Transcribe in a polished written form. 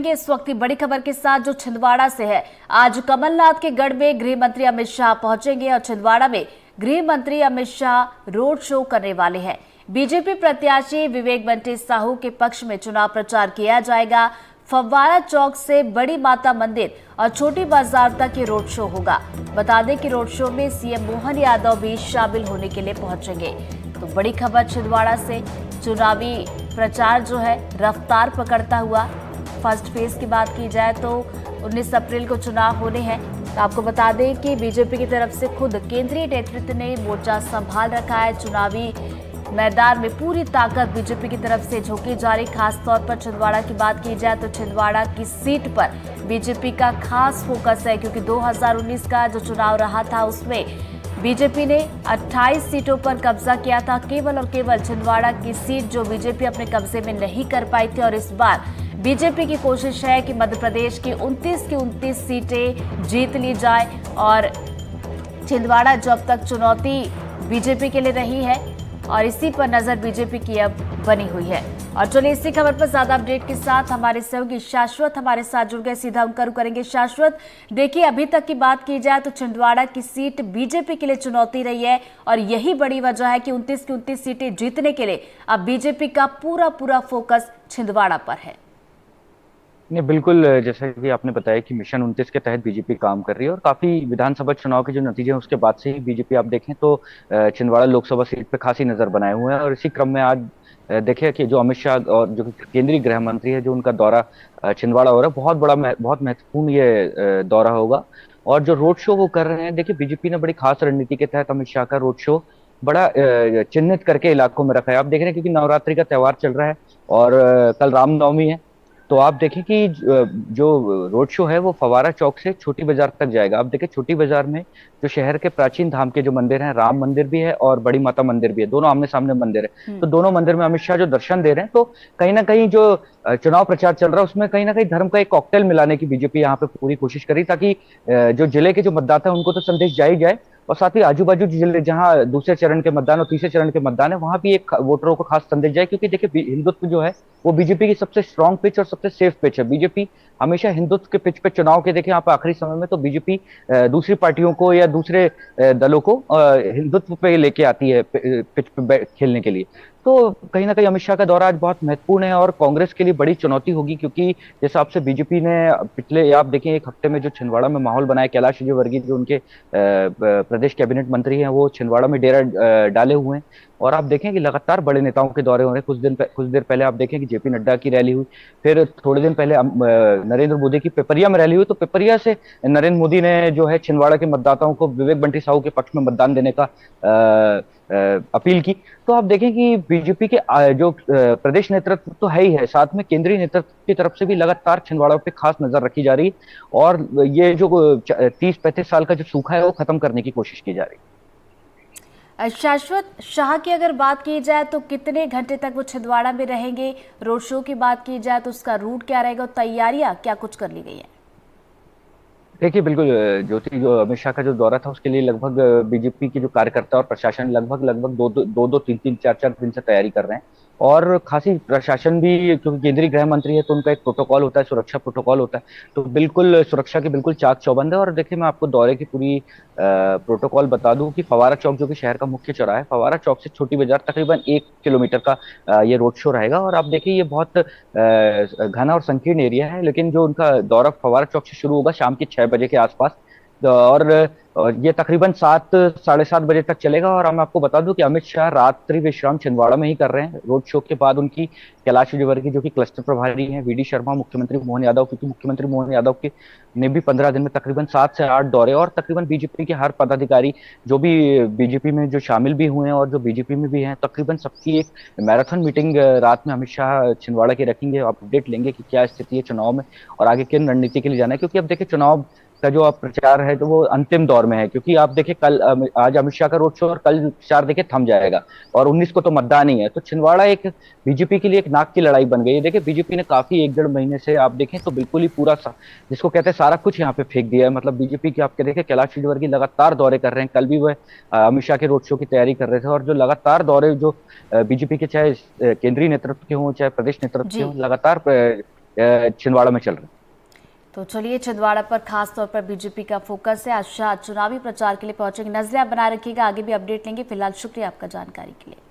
इस वक्त की बड़ी खबर के साथ जो छिंदवाड़ा से है। आज कमलनाथ के गढ़ में गृह मंत्री अमित शाह पहुंचेंगे और छिंदवाड़ा में गृह मंत्री अमित शाह रोड शो करने वाले हैं। बीजेपी प्रत्याशी विवेक बंटी साहू के पक्ष में चुनाव प्रचार किया जाएगा। फव्वारा चौक से बड़ी माता मंदिर और छोटी बाजार तक ये रोड शो होगा। बता दें कि रोड शो में सीएम मोहन यादव भी शामिल होने के लिए पहुंचेंगे। तो बड़ी खबर छिंदवाड़ा से, चुनावी प्रचार जो है रफ्तार पकड़ता हुआ। फर्स्ट फेज की बात की जाए तो 19 अप्रैल को चुनाव होने हैं। तो आपको बता दें कि बीजेपी की तरफ से खुद केंद्रीय नेतृत्व ने मोर्चा संभाल रखा है। चुनावी मैदान में पूरी ताकत बीजेपी की तरफ से झोंकी जा रही। खासतौर पर छिंदवाड़ा की बात की जाए तो छिंदवाड़ा की सीट पर बीजेपी का खास फोकस है, क्योंकि 2019 का जो चुनाव रहा था उसमें बीजेपी ने 28 सीटों पर कब्जा किया था। केवल और केवल छिंदवाड़ा की सीट जो बीजेपी अपने कब्जे में नहीं कर पाई थी। और इस बार बीजेपी की कोशिश है कि मध्य प्रदेश की 29 की 29 सीटें जीत ली जाए। और छिंदवाड़ा जो अब तक चुनौती बीजेपी के लिए रही है और इसी पर नजर बीजेपी की अब बनी हुई है। और चलिए इसी खबर पर ज्यादा अपडेट के साथ हमारे सहयोगी शाश्वत हमारे साथ जुड़ गए। सीधा उनका रुख करेंगे। शाश्वत, देखिए अभी तक की बात की जाए तो छिंदवाड़ा की सीट बीजेपी के लिए चुनौती रही है और यही बड़ी वजह है कि 29 की 29 सीटें जीतने के लिए अब बीजेपी का पूरा फोकस छिंदवाड़ा पर है। नहीं, बिल्कुल जैसा कि आपने बताया कि मिशन 29 के तहत बीजेपी काम कर रही है और काफी विधानसभा चुनाव के जो नतीजे हैं उसके बाद से ही बीजेपी आप देखें तो छिंदवाड़ा लोकसभा सीट पे खासी नजर बनाए हुए हैं। और इसी क्रम में आज देखे कि जो अमित शाह और जो केंद्रीय गृह मंत्री है, जो उनका दौरा छिंदवाड़ा हो रहा है, बहुत महत्वपूर्ण ये दौरा होगा। और जो रोड शो वो कर रहे हैं, देखिए बीजेपी ने बड़ी खास रणनीति के तहत अमित शाह का रोड शो बड़ा चिन्हित करके इलाकों में रखा है। आप देख रहे हैं क्योंकि नवरात्रि का त्योहार चल रहा है और कल रामनवमी है। तो आप देखें कि जो रोड शो है वो फवारा चौक से छोटी बाजार तक जाएगा। आप देखें छोटी बाजार में जो शहर के प्राचीन धाम के जो मंदिर हैं, राम मंदिर भी है और बड़ी माता मंदिर भी है, दोनों आमने सामने मंदिर है। तो दोनों मंदिर में अमित शाह जो दर्शन दे रहे हैं, तो कहीं ना कहीं जो चुनाव प्रचार चल रहा है उसमें कहीं ना कहीं धर्म का एक कॉकटेल मिलाने की बीजेपी यहाँ पे पूरी कोशिश करी, ताकि जो जिले के जो मतदाता है उनको तो संदेश जा ही जाए और साथ ही आजू बाजू जिले जहाँ दूसरे चरण के मतदान और तीसरे चरण के मतदान है वहां भी एक वोटरों को खास संदेश जाए। क्योंकि देखिए हिंदुत्व जो है वो बीजेपी की सबसे स्ट्रांग पिच और सबसे सेफ पिच है। बीजेपी हमेशा हिंदुत्व के पिच पे चुनाव के देखें आप आखिरी समय में तो बीजेपी दूसरी पार्टियों को या दूसरे दलों को हिंदुत्व पे लेके आती है पिच पे खेलने के लिए। तो कहीं ना कहीं अमित शाह का दौरा आज बहुत महत्वपूर्ण है और कांग्रेस के लिए बड़ी चुनौती होगी, क्योंकि जिस हिसाब से बीजेपी ने पिछले आप देखें एक हफ्ते में जो छिंदवाड़ा में माहौल बनाया, कैलाश विजयवर्गीय जो उनके प्रदेश कैबिनेट मंत्री हैं वो छिंदवाड़ा में डेरा डाले हुए हैं। और आप देखें कि लगातार बड़े नेताओं के दौरे हो रहे हैं। कुछ देर पहले आप देखें कि जेपी नड्डा की रैली हुई, फिर थोड़े दिन पहले नरेंद्र मोदी की पिपरिया में रैली हुई। तो पिपरिया से नरेंद्र मोदी ने जो है छिंदवाड़ा के मतदाताओं को विवेक बंटी साहू के पक्ष में मतदान देने का अपील की। तो आप देखें कि बीजेपी के जो प्रदेश नेतृत्व तो है ही है, साथ में केंद्रीय नेतृत्व की तरफ से भी लगातार छिंदवाड़ा पे खास नजर रखी जा रही है और ये जो 30-35 साल का जो सूखा है वो खत्म करने की कोशिश की जा रही है। शाश्वत, शाह की अगर बात की जाए तो कितने घंटे तक वो छिंदवाड़ा में रहेंगे? रोड शो की बात की जाए तो उसका रूट क्या रहेगा और तैयारियां क्या कुछ कर ली गई है? देखिए बिल्कुल ज्योति, जो अमित शाह का जो दौरा था उसके लिए लगभग बीजेपी के जो कार्यकर्ता और प्रशासन लगभग दो 3-4 दिन से तैयारी कर रहे हैं। और खासी प्रशासन भी, क्योंकि केंद्रीय गृह मंत्री है तो उनका एक प्रोटोकॉल होता है, सुरक्षा प्रोटोकॉल होता है। तो बिल्कुल सुरक्षा की बिल्कुल चाक चौबंद है। और देखिए मैं आपको दौरे की पूरी प्रोटोकॉल बता दूं कि फवारा चौक जो कि शहर का मुख्य चौराहा है, फवारा चौक से छोटी बाजार तकरीबन 1 किलोमीटर का ये रोड शो रहेगा। और आप देखिए ये बहुत घना और संकीर्ण एरिया है, लेकिन जो उनका दौरा फवारा चौक से शुरू होगा शाम के 6 बजे के आसपास और ये तकरीबन 7-7:30 बजे तक चलेगा। और मैं आपको बता दूं कि अमित शाह रात्रि विश्राम छिंदवाड़ा में ही कर रहे हैं। रोड शो के बाद उनकी कैलाश विजयवर्गीय जो कि क्लस्टर प्रभारी हैं, वीडी शर्मा, मुख्यमंत्री मोहन यादव, क्योंकि मुख्यमंत्री मोहन यादव के ने भी 15 दिन में तकरीबन 7 से 8 दौरे, और तकरीबन बीजेपी के हर पदाधिकारी जो भी बीजेपी में जो शामिल भी हुए हैं और जो बीजेपी में भी हैं, तकरीबन सबकी एक मैराथन मीटिंग रात में अमित शाह छिंदवाड़ा की रखेंगे। अपडेट लेंगे कि क्या स्थिति है चुनाव में और आगे किन रणनीति के लिए जाना है। क्योंकि अब देखिए चुनाव का जो आप प्रचार है तो वो अंतिम दौर में है, क्योंकि आप देखिए कल आज अमित शाह का रोड शो और कल प्रचार देखिए थम जाएगा और 19 को तो मतदान ही है। तो छिंदवाड़ा एक बीजेपी के लिए एक नाक की लड़ाई बन गई है। देखिए बीजेपी ने काफी 1-1.5 महीने से आप देखें तो बिल्कुल ही पूरा जिसको कहते हैं सारा कुछ यहाँ पे फेंक दिया है। मतलब बीजेपी के आप देखें कैलाश विजयवर्गीय लगातार दौरे कर रहे हैं, कल भी वह अमित शाह के रोड शो की तैयारी कर रहे थे। और जो लगातार दौरे जो बीजेपी के चाहे केंद्रीय नेतृत्व के हों चाहे प्रदेश नेतृत्व के हों, लगातार छिंदवाड़ा में चल रहे हैं। तो चलिए, छिंदवाड़ा पर खास तौर पर बीजेपी का फोकस है। आज शाह चुनावी प्रचार के लिए पहुंचेंगे। नजरें आप बनाए रखिएगा, आगे भी अपडेट लेंगे। फिलहाल शुक्रिया आपका जानकारी के लिए।